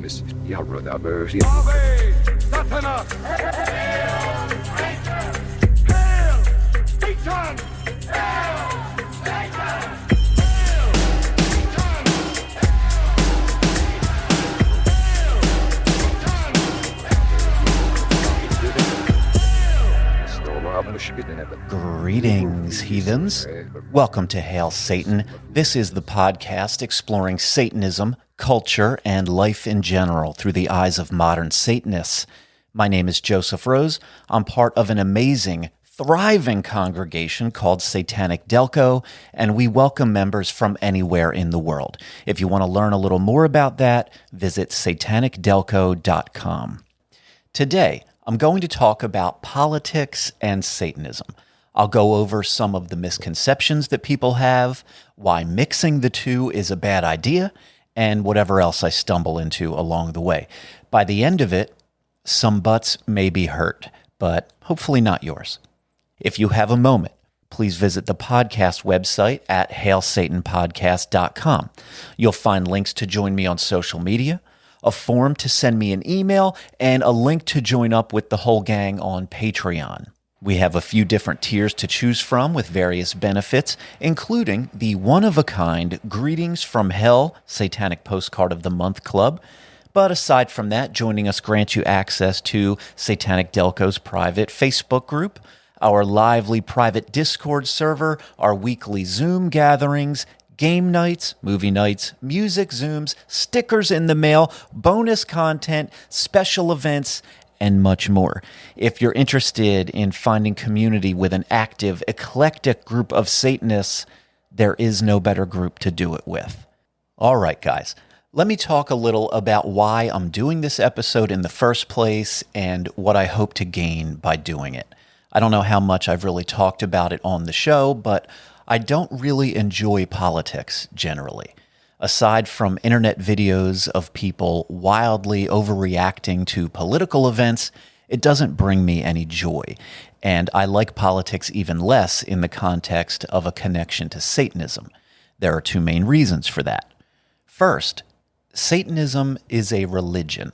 Ave Satanas! Hail Satan! Hail Satan! Hail Satan! Greetings, heathens. Welcome to Hail Satan. This is the podcast exploring Satanism, culture, and life in general through the eyes of modern Satanists. My name is Joseph Rose. I'm part of an amazing, thriving congregation called Satanic Delco, and we welcome members from anywhere in the world. If you want to learn a little more about that, visit satanicdelco.com. Today, I'm going to talk about politics and Satanism. I'll go over some of the misconceptions that people have, why mixing the two is a bad idea, and whatever else I stumble into along the way. By the end of it, some butts may be hurt, but hopefully not yours. If you have a moment, please visit the podcast website at hailsatanpodcast.com. You'll find links to join me on social media, a form to send me an email, and a link to join up with the whole gang on Patreon. We have a few different tiers to choose from with various benefits, including the one-of-a-kind Greetings from Hell Satanic Postcard of the Month Club. But aside from that, joining us grants you access to Satanic Delco's private Facebook group, our lively private Discord server, our weekly Zoom gatherings, game nights, movie nights, music Zooms, stickers in the mail, bonus content, special events, and much more. If you're interested in finding community with an active, eclectic group of Satanists, there is no better group to do it with. All right, guys, let me talk a little about why I'm doing this episode in the first place and what I hope to gain by doing it. I don't know how much I've really talked about it on the show, but I don't really enjoy politics generally. Aside from internet videos of people wildly overreacting to political events, it doesn't bring me any joy. And I like politics even less in the context of a connection to Satanism. There are two main reasons for that. First, Satanism is a religion.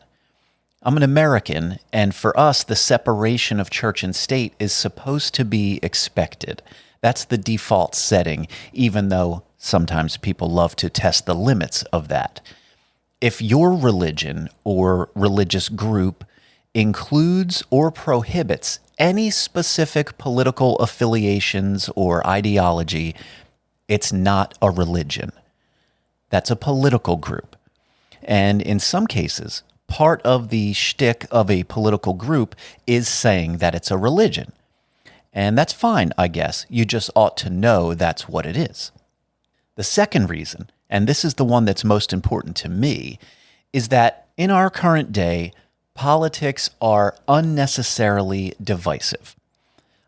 I'm an American, and for us, the separation of church and state is supposed to be expected. That's the default setting, even though sometimes people love to test the limits of that. If your religion or religious group includes or prohibits any specific political affiliations or ideology, it's not a religion. That's a political group. And in some cases, part of the shtick of a political group is saying that it's a religion. And that's fine, I guess. You just ought to know that's what it is. The second reason, and this is the one that's most important to me, is that in our current day, politics are unnecessarily divisive.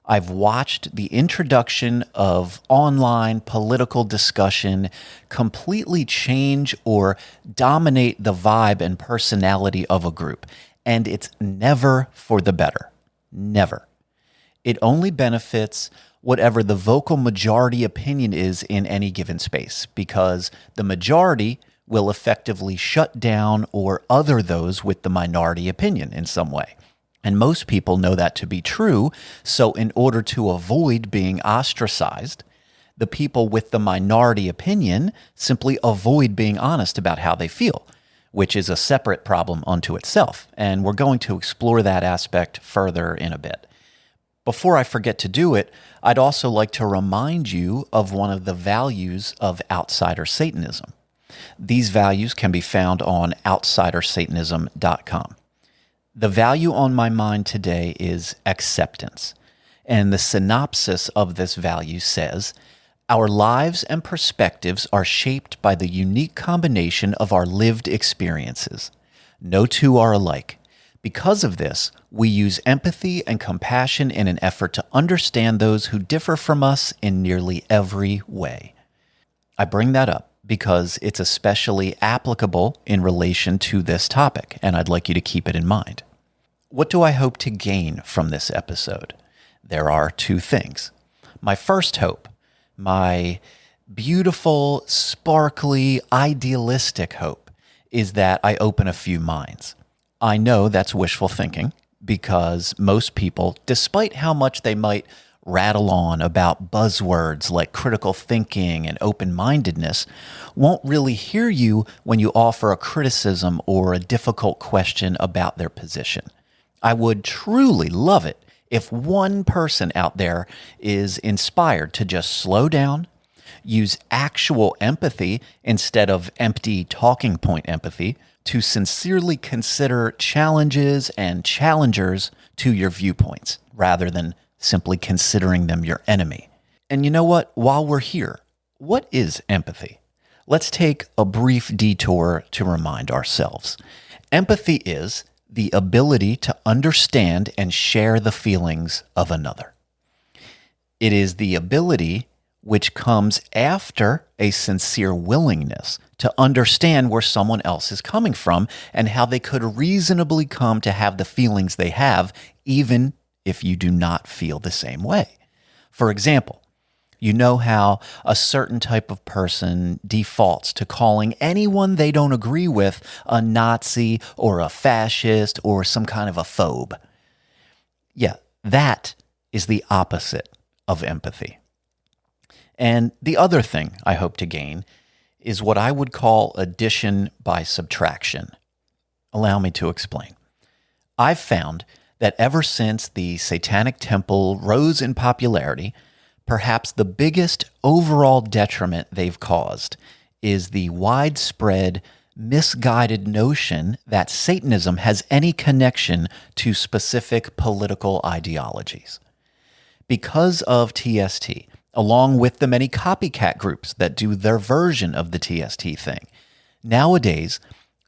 I've watched the introduction of online political discussion completely change or dominate the vibe and personality of a group, and it's never for the better. Never. It only benefits whatever the vocal majority opinion is in any given space, because the majority will effectively shut down or other those with the minority opinion in some way. And most people know that to be true, so in order to avoid being ostracized, the people with the minority opinion simply avoid being honest about how they feel, which is a separate problem unto itself. And we're going to explore that aspect further in a bit. Before I forget to do it, I'd also like to remind you of one of the values of outsider Satanism. These values can be found on outsidersatanism.com. The value on my mind today is acceptance. And the synopsis of this value says, our lives and perspectives are shaped by the unique combination of our lived experiences. No two are alike. Because of this, we use empathy and compassion in an effort to understand those who differ from us in nearly every way. I bring that up because it's especially applicable in relation to this topic, and I'd like you to keep it in mind. What do I hope to gain from this episode? There are two things. My first hope, my beautiful, sparkly, idealistic hope, is that I open a few minds. I know that's wishful thinking because most people, despite how much they might rattle on about buzzwords like critical thinking and open-mindedness, won't really hear you when you offer a criticism or a difficult question about their position. I would truly love it if one person out there is inspired to just slow down, use actual empathy instead of empty talking point empathy, to sincerely consider challenges and challengers to your viewpoints rather than simply considering them your enemy. And you know what? While we're here, what is empathy? Let's take a brief detour to remind ourselves. Empathy is the ability to understand and share the feelings of another. It is the ability which comes after a sincere willingness to understand where someone else is coming from and how they could reasonably come to have the feelings they have, even if you do not feel the same way. For example, you know how a certain type of person defaults to calling anyone they don't agree with a Nazi or a fascist or some kind of a phobe. Yeah, that is the opposite of empathy. And the other thing I hope to gain is what I would call addition by subtraction. Allow me to explain. I've found that ever since the Satanic Temple rose in popularity, perhaps the biggest overall detriment they've caused is the widespread, misguided notion that Satanism has any connection to specific political ideologies. Because of TST, along with the many copycat groups that do their version of the TST thing, nowadays,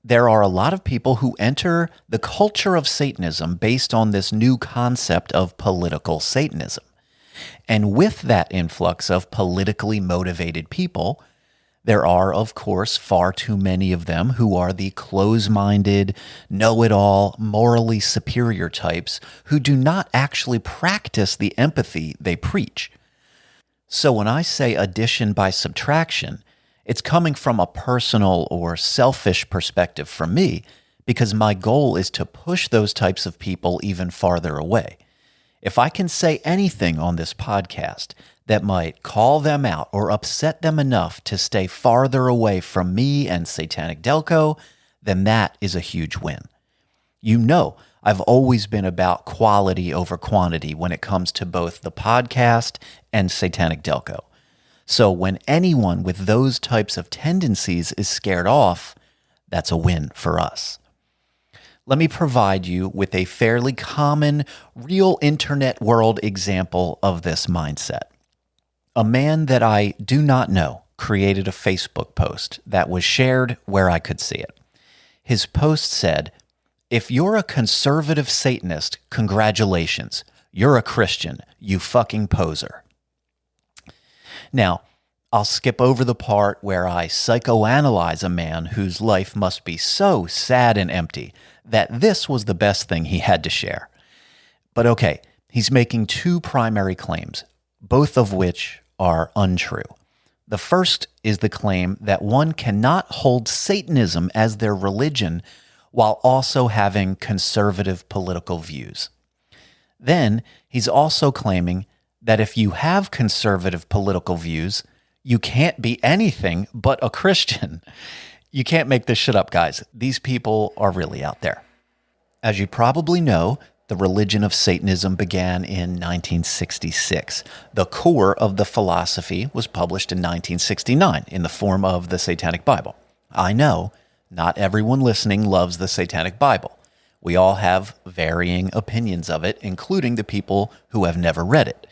there are a lot of people who enter the culture of Satanism based on this new concept of political Satanism. And with that influx of politically motivated people, there are, of course, far too many of them who are the close-minded, know-it-all, morally superior types who do not actually practice the empathy they preach. So when I say addition by subtraction, it's coming from a personal or selfish perspective from me because my goal is to push those types of people even farther away. If I can say anything on this podcast that might call them out or upset them enough to stay farther away from me and Satanic Delco, then that is a huge win. You know, I've always been about quality over quantity when it comes to both the podcast and Satanic Delco. So when anyone with those types of tendencies is scared off, that's a win for us. Let me provide you with a fairly common, real internet world example of this mindset. A man that I do not know created a Facebook post that was shared where I could see it. His post said, "If you're a conservative Satanist, congratulations. You're a Christian, you fucking poser." Now, I'll skip over the part where I psychoanalyze a man whose life must be so sad and empty that this was the best thing he had to share. But okay, he's making two primary claims, both of which are untrue. The first is the claim that one cannot hold Satanism as their religion while also having conservative political views. Then he's also claiming that if you have conservative political views, you can't be anything but a Christian. You can't make this shit up, guys. These people are really out there. As you probably know, the religion of Satanism began in 1966. The core of the philosophy was published in 1969 in the form of the Satanic Bible. I know not everyone listening loves the Satanic Bible. We all have varying opinions of it, including the people who have never read it.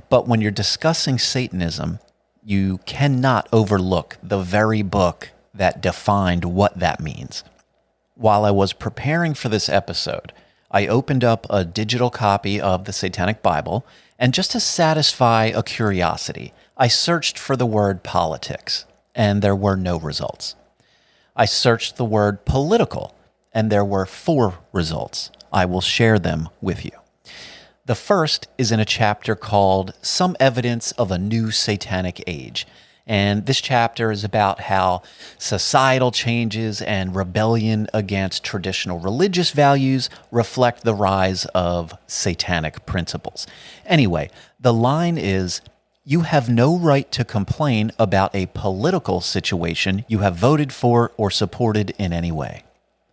But when you're discussing Satanism, you cannot overlook the very book that defined what that means. While I was preparing for this episode, I opened up a digital copy of the Satanic Bible, and just to satisfy a curiosity, I searched for the word politics, and there were no results. I searched the word political, and there were 4 results. I will share them with you. The first is in a chapter called Some Evidence of a New Satanic Age, And this chapter is about how societal changes and rebellion against traditional religious values reflect the rise of satanic principles. Anyway, the line is, you have no right to complain about a political situation you have voted for or supported in any way.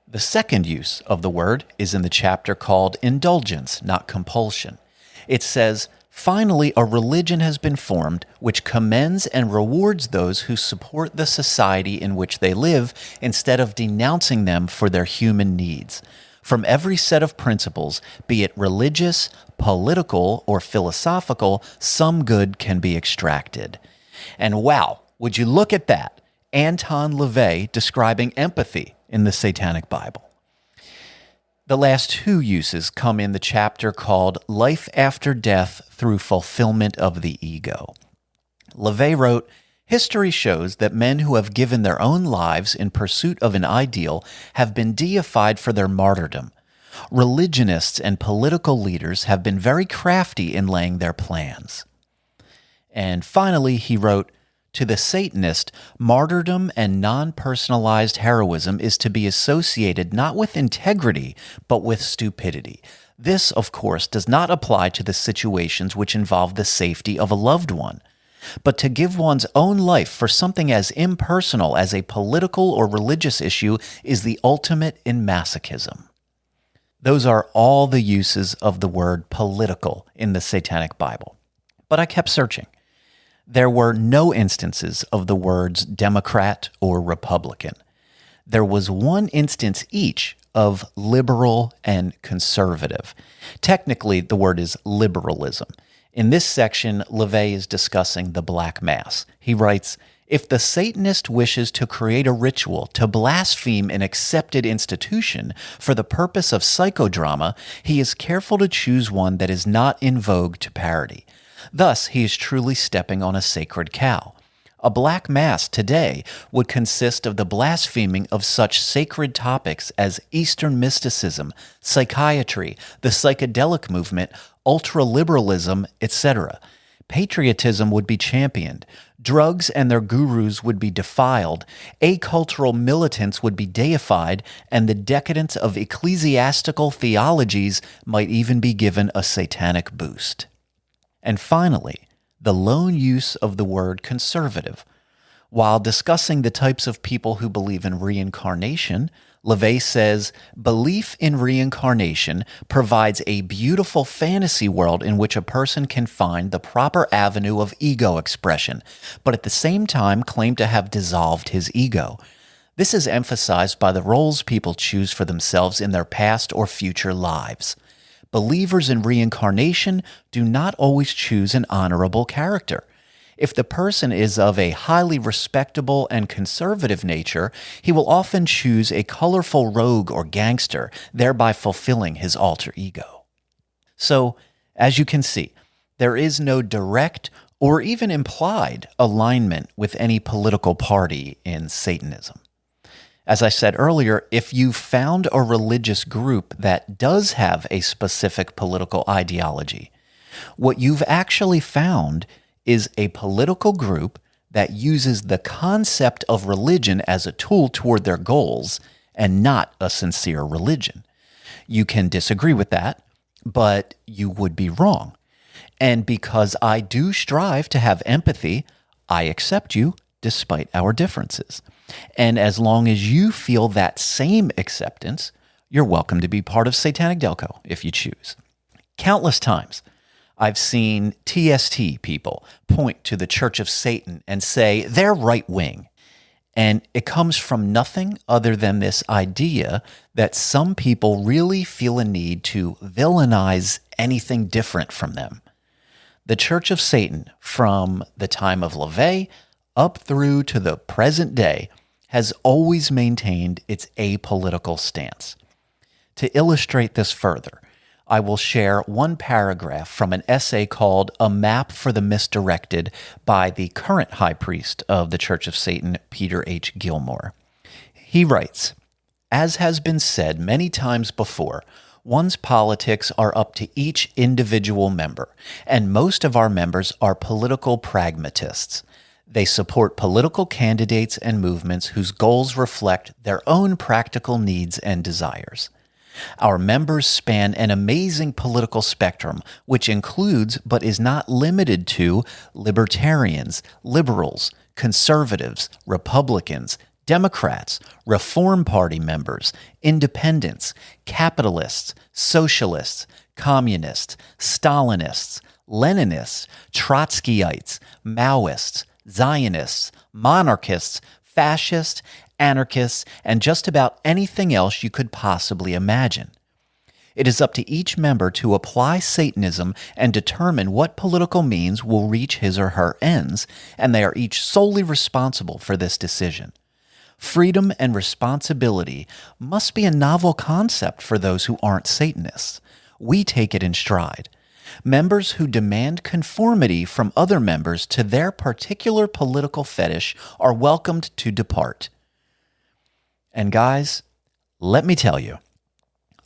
The second use of the word is in the chapter called indulgence, not compulsion. It says, finally, a religion has been formed which commends and rewards those who support the society in which they live instead of denouncing them for their human needs. From every set of principles, be it religious, political, or philosophical, some good can be extracted. And wow, would you look at that? Anton LaVey describing empathy in the Satanic Bible. The last two uses come in the chapter called Life After Death Through Fulfillment of the Ego. LaVey wrote, history shows that men who have given their own lives in pursuit of an ideal have been deified for their martyrdom. Religionists and political leaders have been very crafty in laying their plans. And finally, he wrote, to the Satanist, martyrdom and non-personalized heroism is to be associated not with integrity, but with stupidity. This, of course, does not apply to the situations which involve the safety of a loved one. But to give one's own life for something as impersonal as a political or religious issue is the ultimate in masochism. Those are all the uses of the word political in the Satanic Bible. But I kept searching. There were no instances of the words Democrat or Republican. There was one instance each of liberal and conservative. Technically, the word is liberalism. In this section, LaVey is discussing the Black Mass. He writes, if the Satanist wishes to create a ritual to blaspheme an accepted institution for the purpose of psychodrama, he is careful to choose one that is not in vogue to parody. Thus, he is truly stepping on a sacred cow. A Black Mass today would consist of the blaspheming of such sacred topics as Eastern mysticism, psychiatry, the psychedelic movement, ultra-liberalism, etc. Patriotism would be championed. Drugs and their gurus would be defiled. Acultural militants would be deified, and the decadence of ecclesiastical theologies might even be given a satanic boost. And finally, the lone use of the word conservative. While discussing the types of people who believe in reincarnation, LaVey says, belief in reincarnation provides a beautiful fantasy world in which a person can find the proper avenue of ego expression, but at the same time claim to have dissolved his ego. This is emphasized by the roles people choose for themselves in their past or future lives. Believers in reincarnation do not always choose an honorable character. If the person is of a highly respectable and conservative nature, he will often choose a colorful rogue or gangster, thereby fulfilling his alter ego. So, as you can see, there is no direct or even implied alignment with any political party in Satanism. As I said earlier, if you found a religious group that does have a specific political ideology, what you've actually found is a political group that uses the concept of religion as a tool toward their goals and not a sincere religion. You can disagree with that, but you would be wrong. And because I do strive to have empathy, I accept you despite our differences. And as long as you feel that same acceptance, you're welcome to be part of Satanic Delco if you choose. Countless times, I've seen TST people point to the Church of Satan and say they're right-wing. And it comes from nothing other than this idea that some people really feel a need to villainize anything different from them. The Church of Satan, from the time of LaVey up through to the present day, has always maintained its apolitical stance. To illustrate this further, I will share one paragraph from an essay called A Map for the Misdirected by the current high priest of the Church of Satan, Peter H. Gilmore. He writes, as has been said many times before, one's politics are up to each individual member, and most of our members are political pragmatists. They support political candidates and movements whose goals reflect their own practical needs and desires. Our members span an amazing political spectrum, which includes but is not limited to libertarians, liberals, conservatives, Republicans, Democrats, Reform Party members, independents, capitalists, socialists, communists, Stalinists, Leninists, Trotskyites, Maoists, Zionists, monarchists, fascists, anarchists, and just about anything else you could possibly imagine. It is up to each member to apply Satanism and determine what political means will reach his or her ends, and they are each solely responsible for this decision. Freedom and responsibility must be a novel concept for those who aren't Satanists. We take it in stride. Members who demand conformity from other members to their particular political fetish are welcomed to depart. And guys, let me tell you,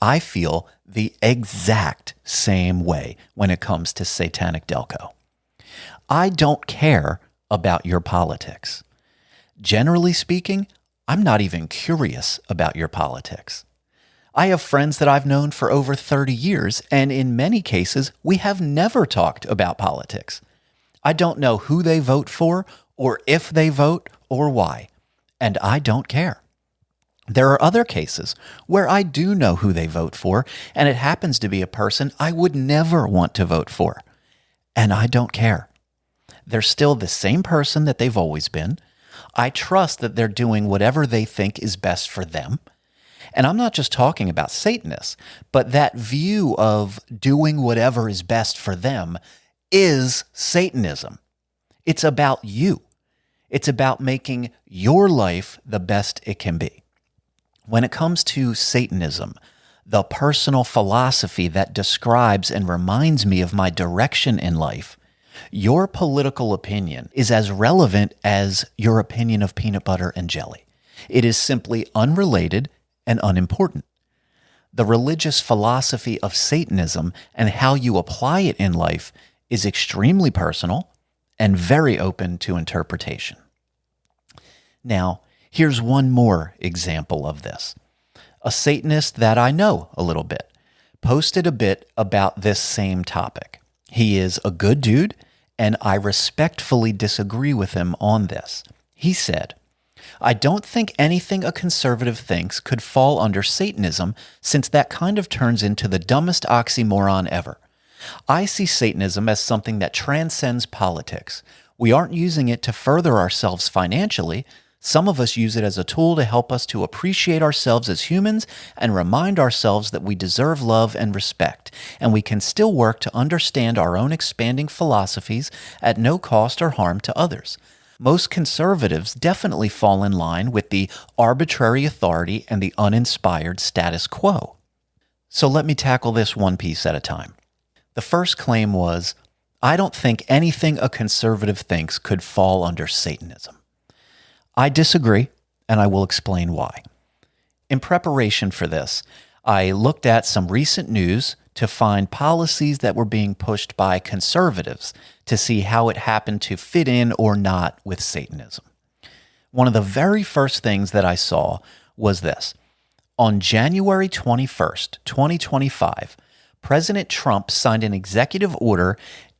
I feel the exact same way when it comes to Satanic Delco. I don't care about your politics. Generally speaking, I'm not even curious about your politics. I have friends that I've known for over 30 years, and in many cases, we have never talked about politics. I don't know who they vote for, or if they vote, or why, and I don't care. There are other cases where I do know who they vote for, and it happens to be a person I would never want to vote for, and I don't care. They're still the same person that they've always been. I trust that they're doing whatever they think is best for them. And I'm not just talking about Satanists, but that view of doing whatever is best for them is Satanism. It's about you. It's about making your life the best it can be. When it comes to Satanism, the personal philosophy that describes and reminds me of my direction in life, your political opinion is as relevant as your opinion of peanut butter and jelly. It is simply unrelated and unimportant. The religious philosophy of Satanism and how you apply it in life is extremely personal and very open to interpretation. Now, here's one more example of this. A Satanist that I know a little bit posted a bit about this same topic. He is a good dude, and I respectfully disagree with him on this. He said, "I don't think anything a conservative thinks could fall under Satanism, since that kind of turns into the dumbest oxymoron ever. I see Satanism as something that transcends politics. We aren't using it to further ourselves financially. Some of us use it as a tool to help us to appreciate ourselves as humans and remind ourselves that we deserve love and respect, and we can still work to understand our own expanding philosophies at no cost or harm to others. Most conservatives definitely fall in line with the arbitrary authority and the uninspired status quo." So let me tackle this one piece at a time. The first claim was, I don't think anything a conservative thinks could fall under Satanism. I disagree, and I will explain why. In preparation for this, I looked at some recent news to find policies that were being pushed by conservatives to see how it happened to fit in or not with Satanism. One of the very first things that I saw was this. On January 21st, 2025, President Trump signed an executive order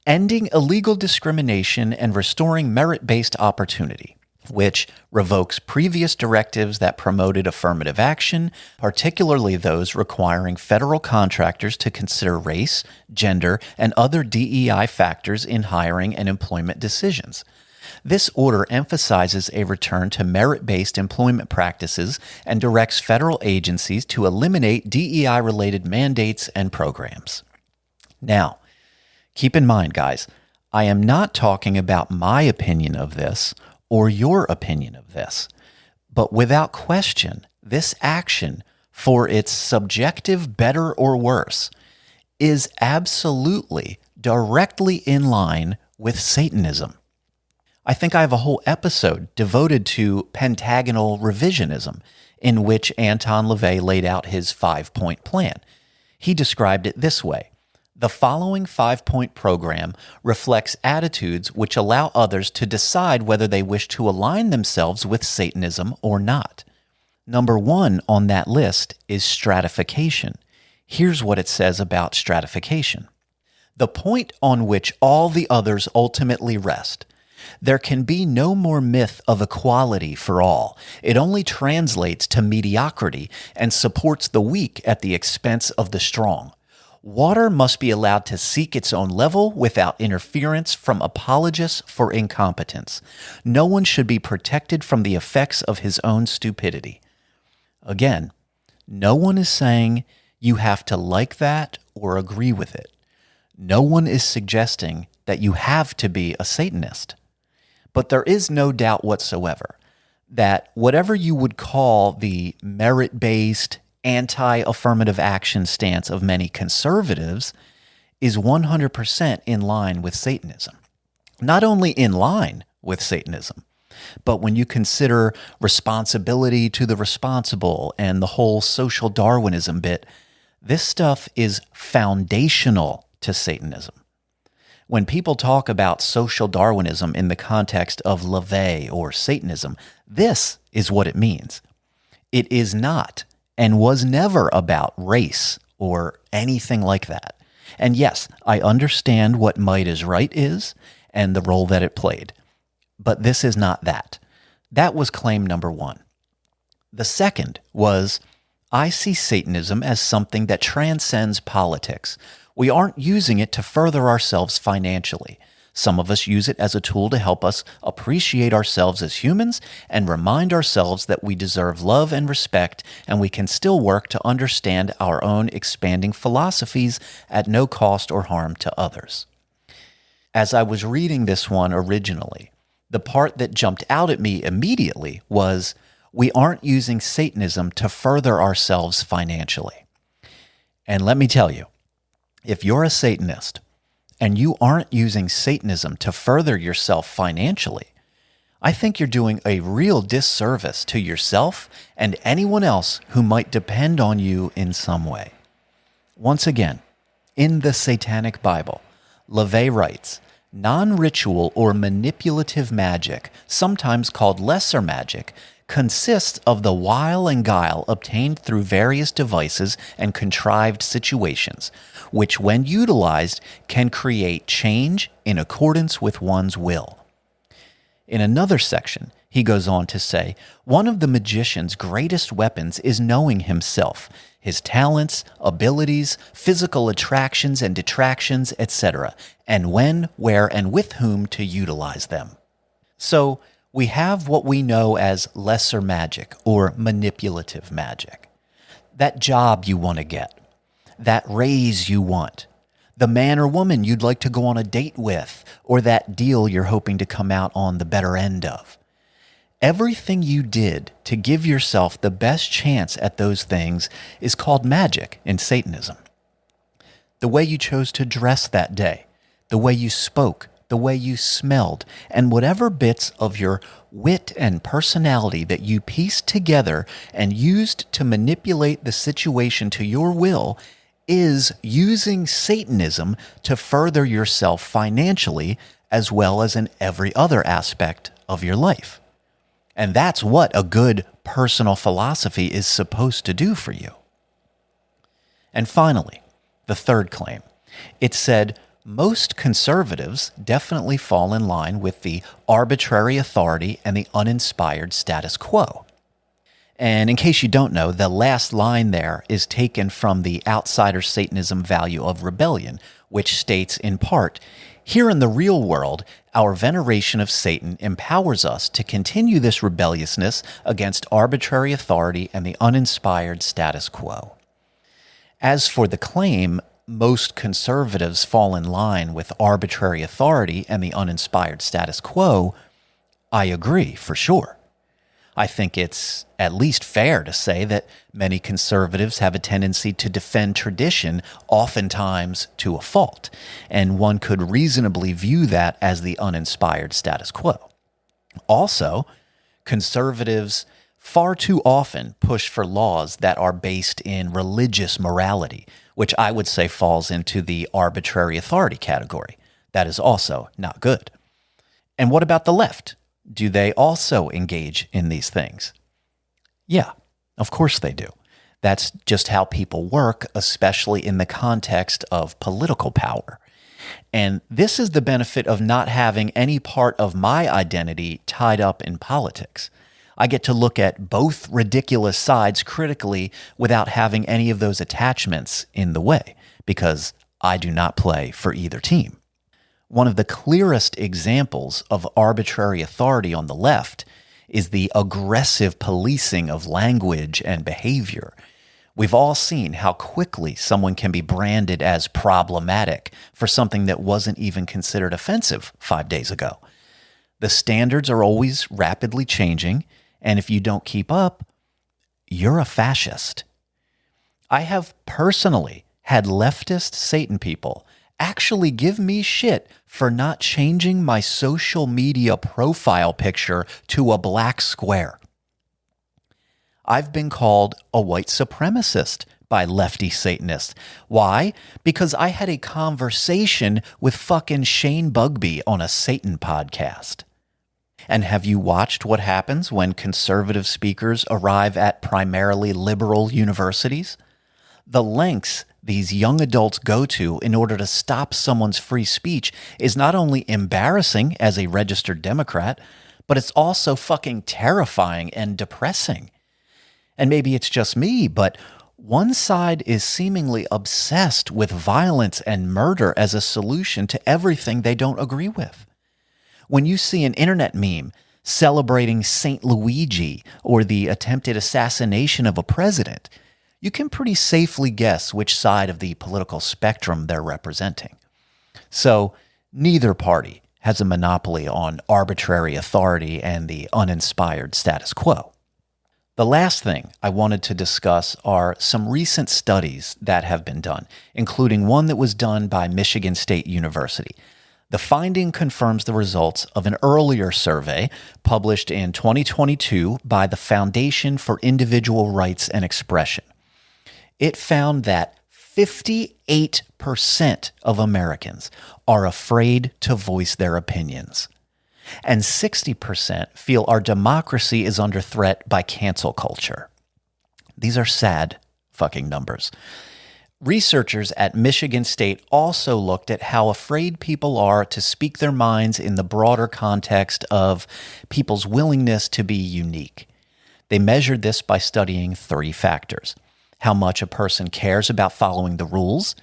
ending illegal discrimination and restoring merit-based opportunity, which revokes previous directives that promoted affirmative action, particularly those requiring federal contractors to consider race, gender, and other DEI factors in hiring and employment decisions. This order emphasizes a return to merit-based employment practices and directs federal agencies to eliminate DEI-related mandates and programs. Now, keep in mind, guys, I am not talking about my opinion of this or your opinion of this. But without question, this action, for its subjective better or worse, is absolutely directly in line with Satanism. I think I have a whole episode devoted to pentagonal revisionism, in which Anton LaVey laid out his 5-point plan. He described it this way. The following 5-point program reflects attitudes which allow others to decide whether they wish to align themselves with Satanism or not. Number 1 on that list is stratification. Here's what it says about stratification. The point on which all the others ultimately rest. There can be no more myth of equality for all. It only translates to mediocrity and supports the weak at the expense of the strong. Water must be allowed to seek its own level without interference from apologists for incompetence. No one should be protected from the effects of his own stupidity. Again, no one is saying you have to like that or agree with it. No one is suggesting that you have to be a Satanist. But there is no doubt whatsoever that whatever you would call the merit-based, anti-affirmative action stance of many conservatives is 100% in line with Satanism. Not only in line with Satanism, but when you consider responsibility to the responsible and the whole social Darwinism bit, this stuff is foundational to Satanism. When people talk about social Darwinism in the context of LaVey or Satanism, this is what it means. It is not and was never about race or anything like that. And yes, I understand what might is right is and the role that it played. But this is not that. That was claim number 1. The second was, I see Satanism as something that transcends politics. We aren't using it to further ourselves financially. Some of us use it as a tool to help us appreciate ourselves as humans and remind ourselves that we deserve love and respect, and we can still work to understand our own expanding philosophies at no cost or harm to others. As I was reading this one originally, the part that jumped out at me immediately was, we aren't using Satanism to further ourselves financially. And let me tell you, if you're a Satanist and you aren't using Satanism to further yourself financially, I think you're doing a real disservice to yourself and anyone else who might depend on you in some way. Once again, in the Satanic Bible, LaVey writes, non-ritual or manipulative magic, sometimes called lesser magic, consists of the wile and guile obtained through various devices and contrived situations, which when utilized can create change in accordance with one's will. In another section, he goes on to say, one of the magician's greatest weapons is knowing himself, his talents, abilities, physical attractions and detractions, etc., and when, where, and with whom to utilize them. So, we have what we know as lesser magic or manipulative magic. That job you want to get, that raise you want, the man or woman you'd like to go on a date with, or that deal you're hoping to come out on the better end of. Everything you did to give yourself the best chance at those things is called magic in Satanism. The way you chose to dress that day, the way you spoke, the way you smelled, and whatever bits of your wit and personality that you pieced together and used to manipulate the situation to your will is using Satanism to further yourself financially as well as in every other aspect of your life. And that's what a good personal philosophy is supposed to do for you. And finally, the third claim. It said, most conservatives definitely fall in line with the arbitrary authority and the uninspired status quo. And in case you don't know, the last line there is taken from the outsider Satanism value of rebellion, which states in part, here in the real world, our veneration of Satan empowers us to continue this rebelliousness against arbitrary authority and the uninspired status quo. As for the claim, most conservatives fall in line with arbitrary authority and the uninspired status quo, I agree for sure. I think it's at least fair to say that many conservatives have a tendency to defend tradition, oftentimes to a fault, and one could reasonably view that as the uninspired status quo. Also, conservatives far too often push for laws that are based in religious morality, which I would say falls into the arbitrary authority category. That is also not good. And what about the left? Do they also engage in these things? Yeah, of course they do. That's just how people work, especially in the context of political power. And this is the benefit of not having any part of my identity tied up in politics. I get to look at both ridiculous sides critically without having any of those attachments in the way, because I do not play for either team. One of the clearest examples of arbitrary authority on the left is the aggressive policing of language and behavior. We've all seen how quickly someone can be branded as problematic for something that wasn't even considered offensive 5 days ago. The standards are always rapidly changing, and if you don't keep up, you're a fascist. I have personally had leftist Satan people actually give me shit for not changing my social media profile picture to a black square. I've been called a white supremacist by lefty Satanists. Why? Because I had a conversation with fucking Shane Bugbee on a Satan podcast. And have you watched what happens when conservative speakers arrive at primarily liberal universities? The lengths these young adults go to in order to stop someone's free speech is not only embarrassing as a registered Democrat, but it's also fucking terrifying and depressing. And maybe it's just me, but one side is seemingly obsessed with violence and murder as a solution to everything they don't agree with. When you see an internet meme celebrating Saint Luigi or the attempted assassination of a president, you can pretty safely guess which side of the political spectrum they're representing. So neither party has a monopoly on arbitrary authority and the uninspired status quo. The last thing I wanted to discuss are some recent studies that have been done, including one that was done by Michigan State University. The finding confirms the results of an earlier survey published in 2022 by the Foundation for Individual Rights and Expression. It found that 58% of Americans are afraid to voice their opinions, and 60% feel our democracy is under threat by cancel culture. These are sad fucking numbers. Researchers at Michigan State also looked at how afraid people are to speak their minds in the broader context of people's willingness to be unique. They measured this by studying 3 factors: how much a person cares about following the rules,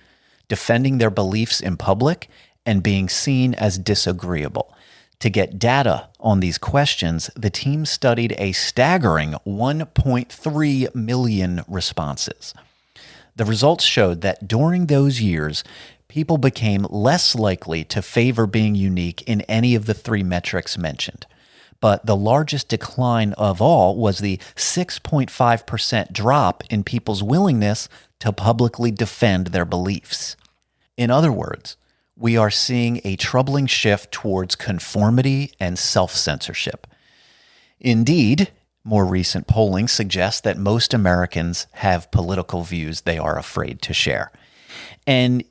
defending their beliefs in public, and being seen as disagreeable. To get data on these questions, the team studied a staggering 1.3 million responses. The results showed that during those years, people became less likely to favor being unique in any of the 3 metrics mentioned. But the largest decline of all was the 6.5% drop in people's willingness to publicly defend their beliefs. In other words, we are seeing a troubling shift towards conformity and self-censorship. Indeed, more recent polling suggests that most Americans have political views they are afraid to share. And,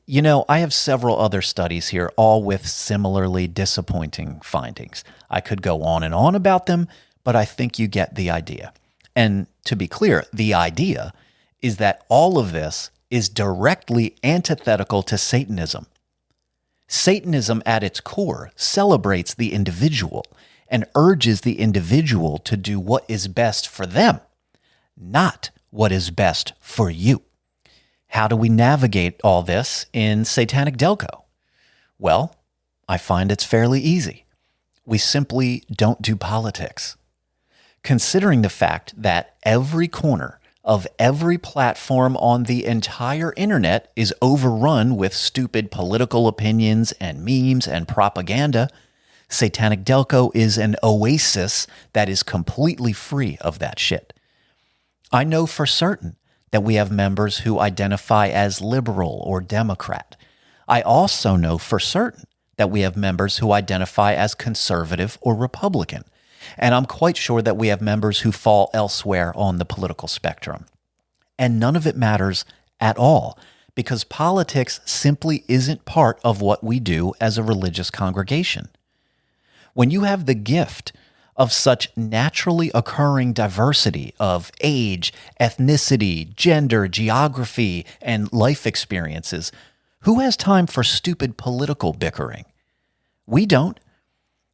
I have several other studies here, all with similarly disappointing findings. I could go on and on about them, but I think you get the idea. And to be clear, the idea is that all of this is directly antithetical to Satanism. Satanism at its core celebrates the individual and urges the individual to do what is best for them, not what is best for you. How do we navigate all this in Satanic Delco? Well, I find it's fairly easy. We simply don't do politics. Considering the fact that every corner of every platform on the entire internet is overrun with stupid political opinions and memes and propaganda, Satanic Delco is an oasis that is completely free of that shit. I know for certain that we have members who identify as liberal or Democrat. I also know for certain that we have members who identify as conservative or Republican. And I'm quite sure that we have members who fall elsewhere on the political spectrum. And none of it matters at all, because politics simply isn't part of what we do as a religious congregation. When you have the gift of such naturally occurring diversity of age, ethnicity, gender, geography, and life experiences, who has time for stupid political bickering? We don't.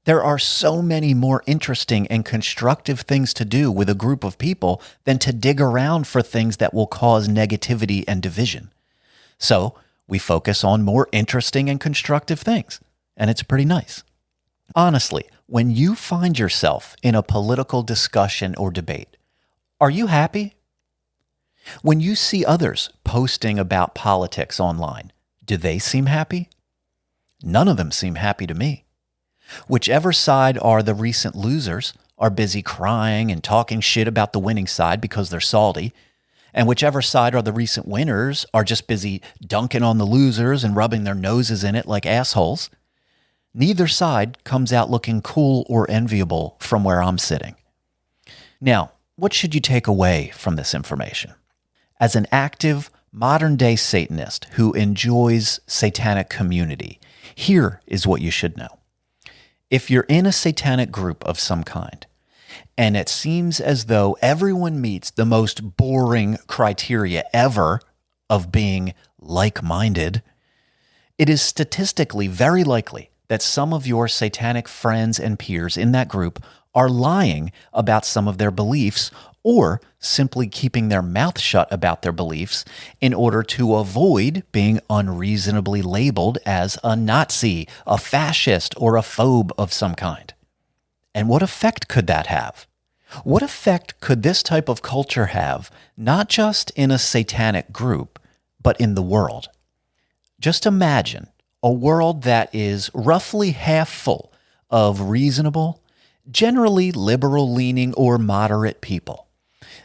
There are so many more interesting and constructive things to do with a group of people than to dig around for things that will cause negativity and division. So we focus on more interesting and constructive things, and it's pretty nice. Honestly, when you find yourself in a political discussion or debate, are you happy? When you see others posting about politics online, do they seem happy? None of them seem happy to me. Whichever side are the recent losers are busy crying and talking shit about the winning side because they're salty, and whichever side are the recent winners are just busy dunking on the losers and rubbing their noses in it like assholes. Neither side comes out looking cool or enviable from where I'm sitting. Now, what should you take away from this information? As an active, modern-day Satanist who enjoys satanic community, here is what you should know. If you're in a satanic group of some kind, and it seems as though everyone meets the most boring criteria ever of being like-minded, it is statistically very likely that some of your satanic friends and peers in that group are lying about some of their beliefs or simply keeping their mouth shut about their beliefs in order to avoid being unreasonably labeled as a Nazi, a fascist, or a phobe of some kind. And what effect could that have? What effect could this type of culture have, not just in a satanic group, but in the world? Just imagine a world that is roughly half full of reasonable, generally liberal-leaning or moderate people.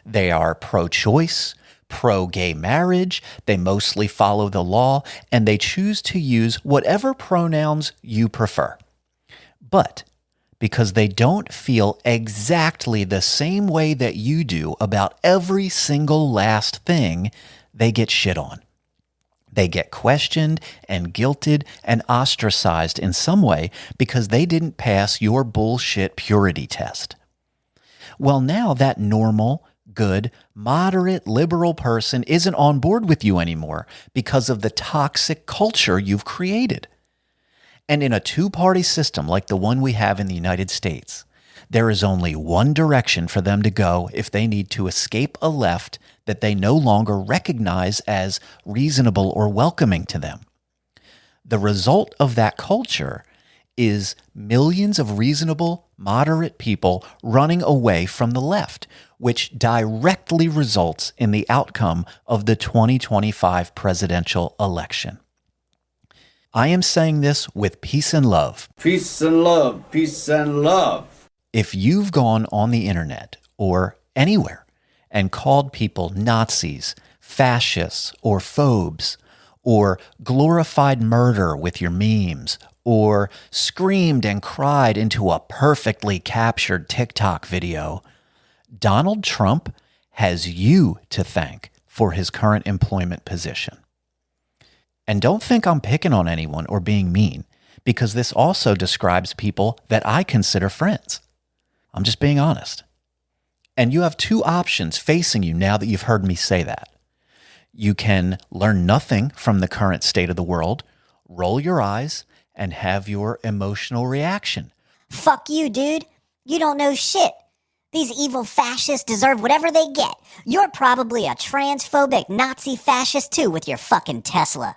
They are pro-choice, pro-gay marriage, they mostly follow the law, and they choose to use whatever pronouns you prefer. But because they don't feel exactly the same way that you do about every single last thing, they get shit on. They get questioned and guilted and ostracized in some way because they didn't pass your bullshit purity test. Well, now that normal, good, moderate, liberal person isn't on board with you anymore because of the toxic culture you've created. And in a two-party system like the one we have in the United States, there is only one direction for them to go if they need to escape a left that they no longer recognize as reasonable or welcoming to them. The result of that culture is millions of reasonable, moderate people running away from the left, which directly results in the outcome of the 2025 presidential election. I am saying this with peace and love. Peace and love, peace and love. If you've gone on the internet or anywhere and called people Nazis, fascists, or phobes, or glorified murder with your memes, or screamed and cried into a perfectly captured TikTok video, Donald Trump has you to thank for his current employment position. And don't think I'm picking on anyone or being mean, because this also describes people that I consider friends. I'm just being honest. And you have two options facing you now that you've heard me say that. You can learn nothing from the current state of the world, roll your eyes, and have your emotional reaction. Fuck you, dude. You don't know shit. These evil fascists deserve whatever they get. You're probably a transphobic Nazi fascist too with your fucking Tesla.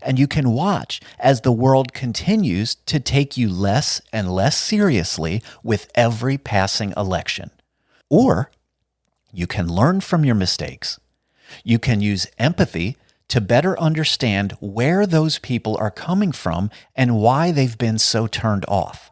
And you can watch as the world continues to take you less and less seriously with every passing election. Or you can learn from your mistakes. You can use empathy to better understand where those people are coming from and why they've been so turned off.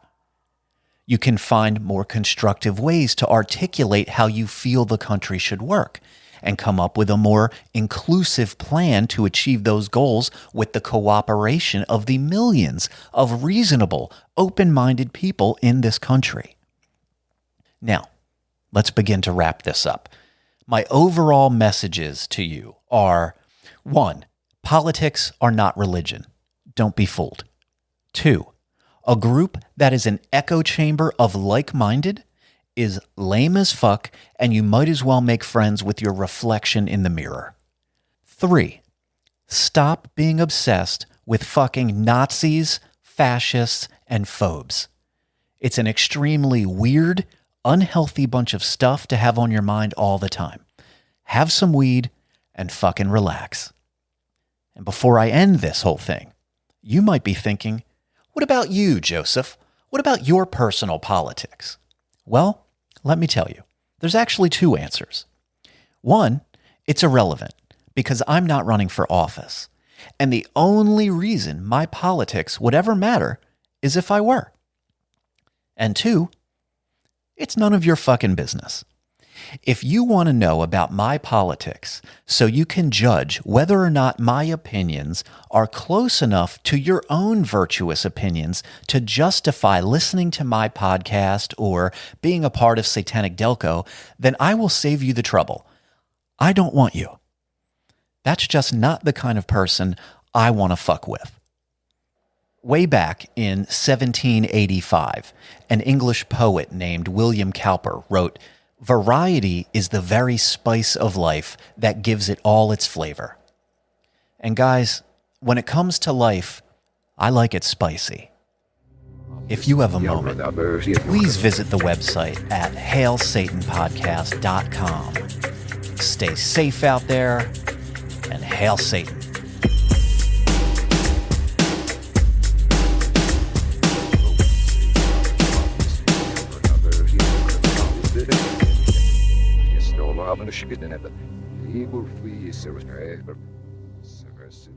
You can find more constructive ways to articulate how you feel the country should work and come up with a more inclusive plan to achieve those goals with the cooperation of the millions of reasonable, open-minded people in this country. Now, let's begin to wrap this up. My overall messages to you are: 1, politics are not religion. Don't be fooled. 2, a group that is an echo chamber of like-minded is lame as fuck, and you might as well make friends with your reflection in the mirror. 3, stop being obsessed with fucking Nazis, fascists, and phobes. It's an extremely weird, unhealthy bunch of stuff to have on your mind all the time. Have some weed and fucking relax. And before I end this whole thing, you might be thinking, what about you, Joseph? What about your personal politics? Well, let me tell you, there's actually 2 answers. 1, it's irrelevant because I'm not running for office. And the only reason my politics would ever matter is if I were. And 2, it's none of your fucking business. If you want to know about my politics so you can judge whether or not my opinions are close enough to your own virtuous opinions to justify listening to my podcast or being a part of Satanic Delco, then I will save you the trouble. I don't want you. That's just not the kind of person I want to fuck with. Way back in 1785, an English poet named William Cowper wrote, "Variety is the very spice of life that gives it all its flavor." And guys, when it comes to life, I like it spicy. If you have a moment, please visit the website at hailsatanpodcast.com. Stay safe out there, and hail Satan. Avını şükredin hep. İyi bu service driver. Service